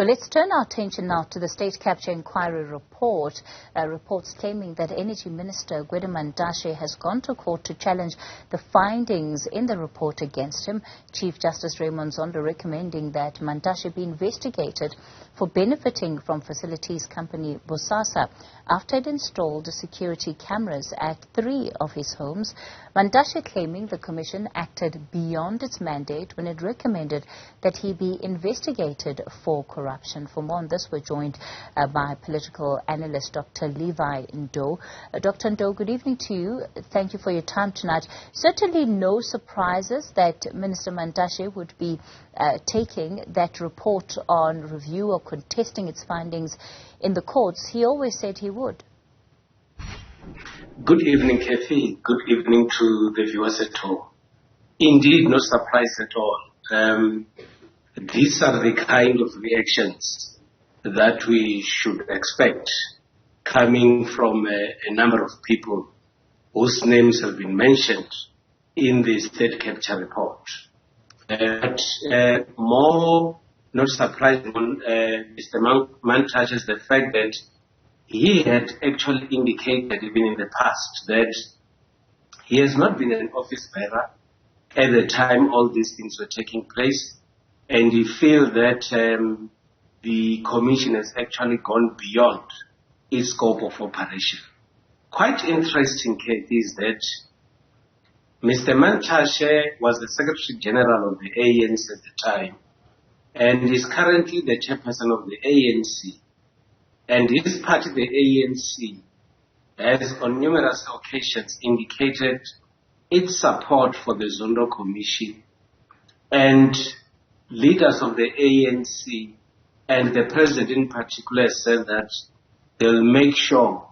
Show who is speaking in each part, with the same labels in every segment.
Speaker 1: Well, let's turn our attention now to the State Capture Inquiry report. Reports claiming that Energy Minister Gwede Mantashe has gone to court to challenge the findings in the report against him. Chief Justice Raymond Zondo recommending that Mantashe be investigated for benefiting from facilities company Bosasa after it installed security cameras at 3 of his homes. Mantashe claiming the Commission acted beyond its mandate when it recommended that he be investigated for corruption. For more on this, we're joined by political analyst Dr. Levy Ndou. Dr. Ndou, good evening to you. Thank you for your time tonight. Certainly no surprises that Minister Mantashe would be taking that report on review or contesting its findings in the courts. He always said he would.
Speaker 2: Good evening, Kathy. Good evening to the viewers at home. Indeed, no surprise at all. These are the kind of reactions that we should expect coming from a number of people whose names have been mentioned in the state capture report. But more not surprising on Mr. Mantashe is the fact that he had actually indicated even in the past that he has not been an office bearer at the time all these things were taking place, and he feels that the Commission has actually gone beyond its scope of operation. Quite interesting case is that Mr. Mantashe was the Secretary General of the ANC at the time and is currently the chairperson of the ANC. And his party, the ANC, has on numerous occasions indicated its support for the Zondo Commission, and leaders of the ANC and the President in particular said that they'll make sure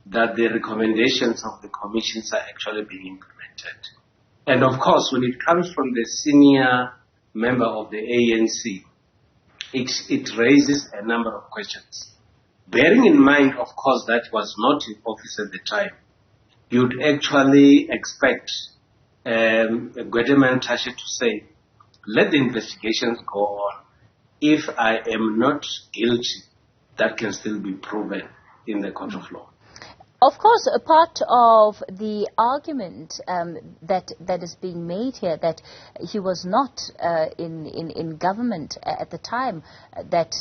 Speaker 2: that the recommendations of the commissions are actually being implemented. And of course, when it comes from the senior member of the ANC, it raises a number of questions. Bearing in mind, of course, that was not in office at the time, you'd actually expect Gwede Mantashe to say, let the investigations go on. If I am not guilty, that can still be proven in the court of law.
Speaker 1: Of course, a part of the argument that is being made here, that he was not in government at the time that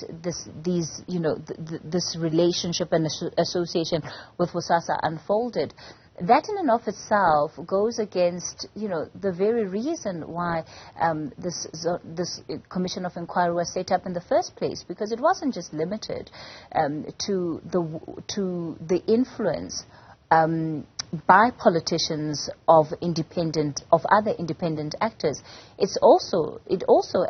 Speaker 1: this relationship and association with Bosasa unfolded. That in and of itself goes against, the very reason why this Commission of Inquiry was set up in the first place, because it wasn't just limited to the influence by politicians of other independent actors. It also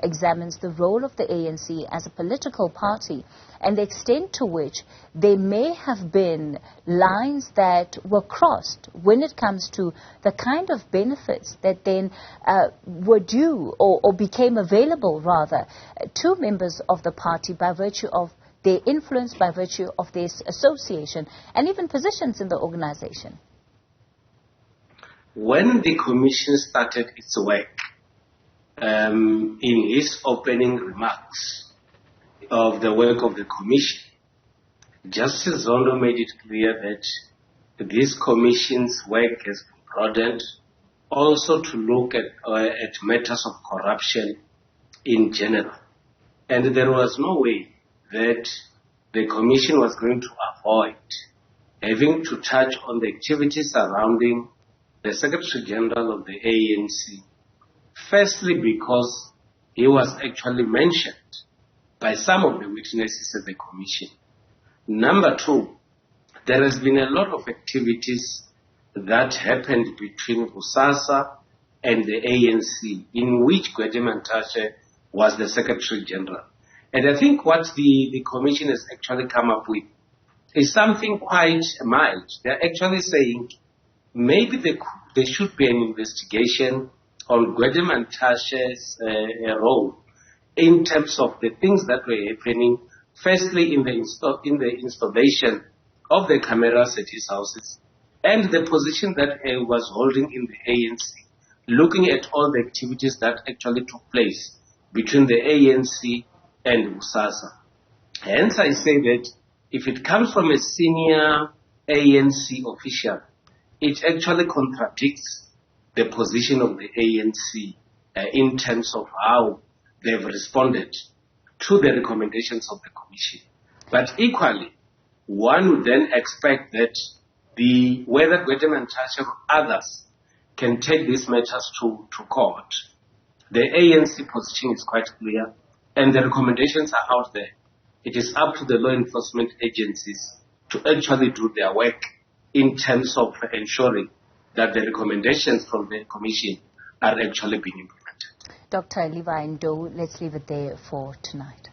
Speaker 1: examines the role of the ANC as a political party and the extent to which there may have been lines that were crossed when it comes to the kind of benefits that then were due or became available rather to members of the party by virtue of their influence, by virtue of this association and even positions in the organization.
Speaker 2: When the Commission started its work, in his opening remarks of the work of the Commission, Justice Zondo made it clear that this Commission's work has been broadened also to look at matters of corruption in general. And there was no way that the Commission was going to avoid having to touch on the activities surrounding the Secretary General of the ANC. Firstly, because he was actually mentioned by some of the witnesses at the Commission. Number two, there has been a lot of activities that happened between Bosasa and the ANC, in which Gwede Mantashe was the Secretary General. And I think what the Commission has actually come up with is something quite mild. They're actually saying maybe there should be an investigation on Gwede Mantashe's role in terms of the things that were happening, firstly in the installation of the cameras at his houses and the position that he was holding in the ANC, looking at all the activities that actually took place between the ANC and Bosasa. Hence, I say that if it comes from a senior ANC official, it actually contradicts the position of the ANC in terms of how they've responded to the recommendations of the Commission. But equally, one would then expect that whether Gwede Mantashe or others can take these matters to court. The ANC position is quite clear, and the recommendations are out there. It is up to the law enforcement agencies to actually do their work in terms of ensuring that the recommendations from the Commission are actually being implemented.
Speaker 1: Dr. Levy Ndou, let's leave it there for tonight.